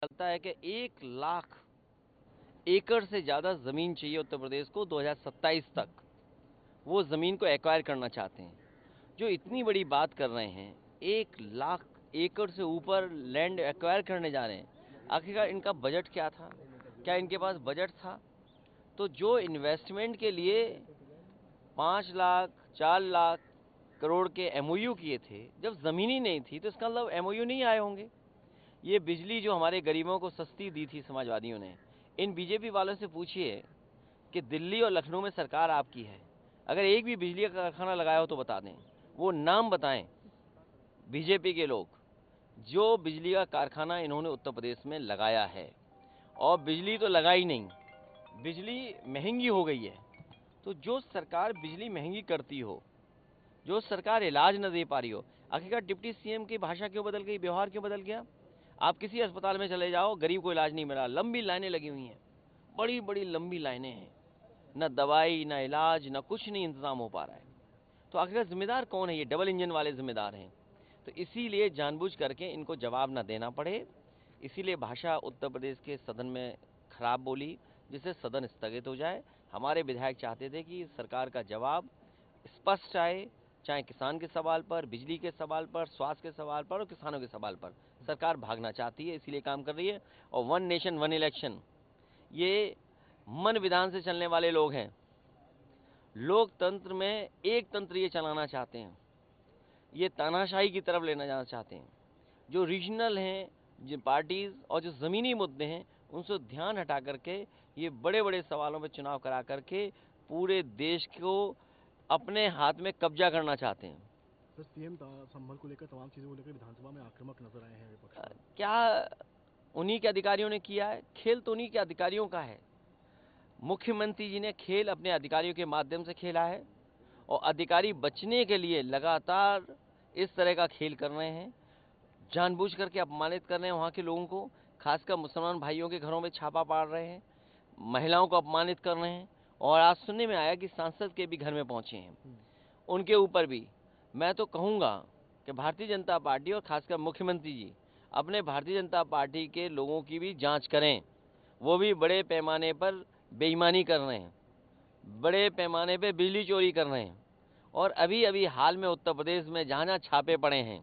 चलता है कि 1 लाख एकड़ से ज़्यादा ज़मीन चाहिए उत्तर प्रदेश को 2027 तक। वो ज़मीन को एक्वायर करना चाहते हैं। जो इतनी बड़ी बात कर रहे हैं, 1 लाख एकड़ से ऊपर लैंड एक्वायर करने जा रहे हैं। आखिरकार इनका बजट क्या था? क्या इनके पास बजट था? तो जो इन्वेस्टमेंट के लिए 5 लाख 4 लाख करोड़ के एमओयू किए थे, जब ज़मीन ही नहीं थी तो इसका मतलब एमओयू नहीं आए होंगे। ये बिजली जो हमारे गरीबों को सस्ती दी थी समाजवादियों ने, इन बीजेपी वालों से पूछिए कि दिल्ली और लखनऊ में सरकार आपकी है, अगर एक भी बिजली का कारखाना लगाया हो तो बता दें। वो नाम बताएं बीजेपी के लोग जो बिजली का कारखाना इन्होंने उत्तर प्रदेश में लगाया है। और बिजली तो लगाई नहीं, बिजली महंगी हो गई है। तो जो सरकार बिजली महंगी करती हो, जो सरकार इलाज न दे पा रही हो, आखिरकार डिप्टी सीएम की भाषा क्यों बदल गई, व्यवहार क्यों बदल गया? आप किसी अस्पताल में चले जाओ, गरीब को इलाज नहीं मिला, लंबी लाइनें लगी हुई हैं, बड़ी बड़ी लंबी लाइनें हैं, न दवाई न इलाज न कुछ नहीं इंतजाम हो पा रहा है। तो आखिर जिम्मेदार कौन है? ये डबल इंजन वाले जिम्मेदार हैं। तो इसीलिए जानबूझ करके इनको जवाब ना देना पड़े, इसीलिए भाषा उत्तर प्रदेश के सदन में खराब बोली, जिससे सदन स्थगित हो जाए। हमारे विधायक चाहते थे कि सरकार का जवाब स्पष्ट आए, चाहे किसान के सवाल पर, बिजली के सवाल पर, स्वास्थ्य के सवाल पर और किसानों के सवाल पर। सरकार भागना चाहती है, इसीलिए काम कर रही है। और 1 नेशन 1 इलेक्शन, ये मन विधान से चलने वाले लोग हैं। लोकतंत्र में एक तंत्र ये चलाना चाहते हैं, ये तानाशाही की तरफ लेना जाना चाहते हैं। जो रीजनल हैं, जो पार्टीज और जो ज़मीनी मुद्दे हैं, उनसे ध्यान हटा करके ये बड़े बड़े सवालों पर चुनाव करा करके पूरे देश को अपने हाथ में कब्जा करना चाहते हैं। सर, सीएम संभल को लेकर तमाम चीज़ों को लेकर विधानसभा में आक्रामक नजर आए हैं विपक्ष। क्या उन्हीं के अधिकारियों ने किया है? खेल तो उन्हीं के अधिकारियों का है। मुख्यमंत्री जी ने खेल अपने अधिकारियों के माध्यम से खेला है और अधिकारी बचने के लिए लगातार इस तरह का खेल कर रहे हैं, जानबूझ करके अपमानित कर रहे हैं वहाँ के लोगों को, खासकर मुसलमान भाइयों के घरों में छापा पाड़ रहे हैं, महिलाओं को अपमानित कर रहे हैं। और आज सुनने में आया कि सांसद के भी घर में पहुंचे हैं। उनके ऊपर भी मैं तो कहूँगा कि भारतीय जनता पार्टी और खासकर मुख्यमंत्री जी अपने भारतीय जनता पार्टी के लोगों की भी जांच करें। वो भी बड़े पैमाने पर बेईमानी कर रहे हैं, बड़े पैमाने पे बिजली चोरी कर रहे हैं। और अभी अभी हाल में उत्तर प्रदेश में जहाँ जहाँ छापे पड़े हैं,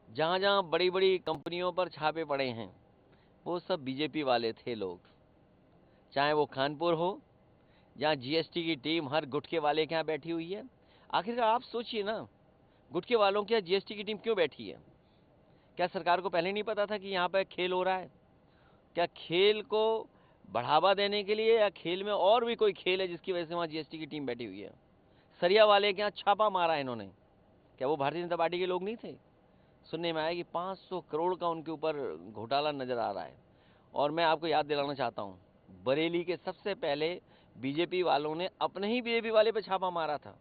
जहाँ जहाँ बड़ी बड़ी कंपनियों पर छापे पड़े हैं, वो सब बीजेपी वाले थे लोग। चाहे वो कानपुर हो, जहाँ जीएसटी की टीम हर गुटखे वाले के यहाँ बैठी हुई है। आखिरकार आप सोचिए ना, गुटखे वालों के यहाँ जीएसटी की टीम क्यों बैठी है? क्या सरकार को पहले नहीं पता था कि यहाँ पर खेल हो रहा है? क्या खेल को बढ़ावा देने के लिए, या खेल में और भी कोई खेल है जिसकी वजह से वहाँ जीएसटी की टीम बैठी हुई है? सरिया वाले के यहाँ छापा मारा इन्होंने, क्या वो भारतीय जनता पार्टी के लोग नहीं थे? सुनने में आया कि 500 करोड़ का उनके ऊपर घोटाला नजर आ रहा है। और मैं आपको याद दिलाना चाहता हूँ, बरेली के सबसे पहले बीजेपी वालों ने अपने ही बीजेपी वाले पे छापा मारा था।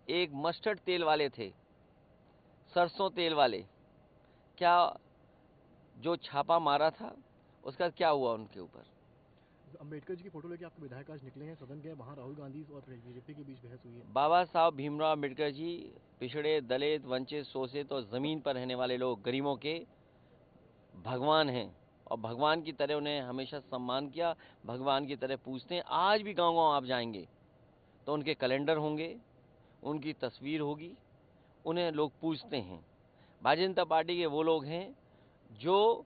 एक मस्टर्ड तेल वाले थे, सरसों तेल वाले। क्या जो छापा मारा था उसका क्या हुआ उनके ऊपर? अम्बेडकर जी की फोटो लेके आपके विधायक आज निकले हैं, सदन गए, वहाँ राहुल गांधी और बीजेपी के बीच बहस हुई है। बाबा साहब भीमराव अम्बेडकर जी पिछड़े, दलित, वंचित, शोषित और ज़मीन पर रहने वाले लोग, गरीबों के भगवान हैं। और भगवान की तरह उन्हें हमेशा सम्मान किया, भगवान की तरह पूजते हैं। आज भी गांव गांव आप जाएंगे तो उनके कैलेंडर होंगे, उनकी तस्वीर होगी, उन्हें लोग पूजते हैं। भारतीय जनता पार्टी के वो लोग हैं जो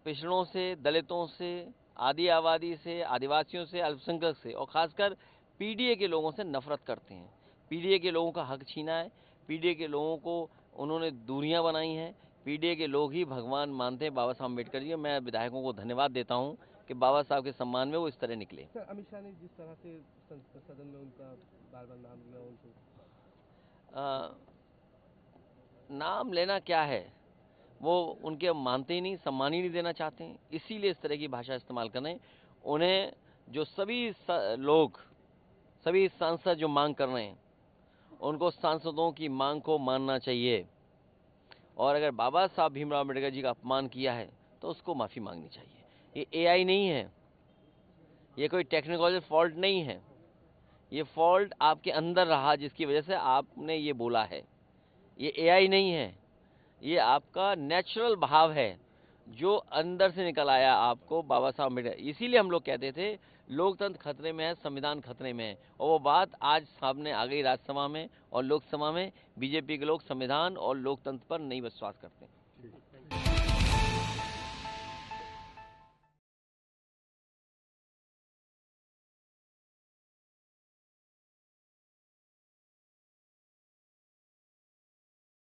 पिछड़ों से, दलितों से, आदि आबादी से, आदिवासियों से, अल्पसंख्यक से और खासकर पीडीए के लोगों से नफरत करते हैं। पीडीए के लोगों का हक छीना है, पीडीए के लोगों को उन्होंने दूरियां बनाई हैं। पीडीए के लोग ही भगवान मानते हैं बाबा साहब अम्बेडकर जी। मैं विधायकों को धन्यवाद देता हूं कि बाबा साहब के सम्मान में वो इस तरह निकले। सर, अमित शाह ने जिस तरह से सदन में उनका बार बार नाम लिया, उनको आ, नाम लेना क्या है, वो उनके मानते ही नहीं, सम्मान ही नहीं देना चाहते हैं, इसीलिए इस तरह की भाषा इस्तेमाल कर रहे हैं। उन्हें जो लोग, सभी सांसद जो मांग कर रहे हैं, उनको सांसदों की मांग को मानना चाहिए। और अगर बाबा साहब भीमराव अम्बेडकर जी का अपमान किया है तो उसको माफ़ी मांगनी चाहिए। ये एआई नहीं है, ये कोई टेक्निकल फॉल्ट नहीं है, ये फॉल्ट आपके अंदर रहा जिसकी वजह से आपने ये बोला है। ये एआई नहीं है, ये आपका नेचुरल भाव है जो अंदर से निकल आया आपको बाबा साहब अम्बेडकर, इसीलिए हम लोग कहते थे लोकतंत्र खतरे में है, संविधान खतरे में है, और वो बात आज सामने आ गई राज्यसभा में और लोकसभा में। बीजेपी के लोग संविधान और लोकतंत्र पर नहीं विश्वास करते।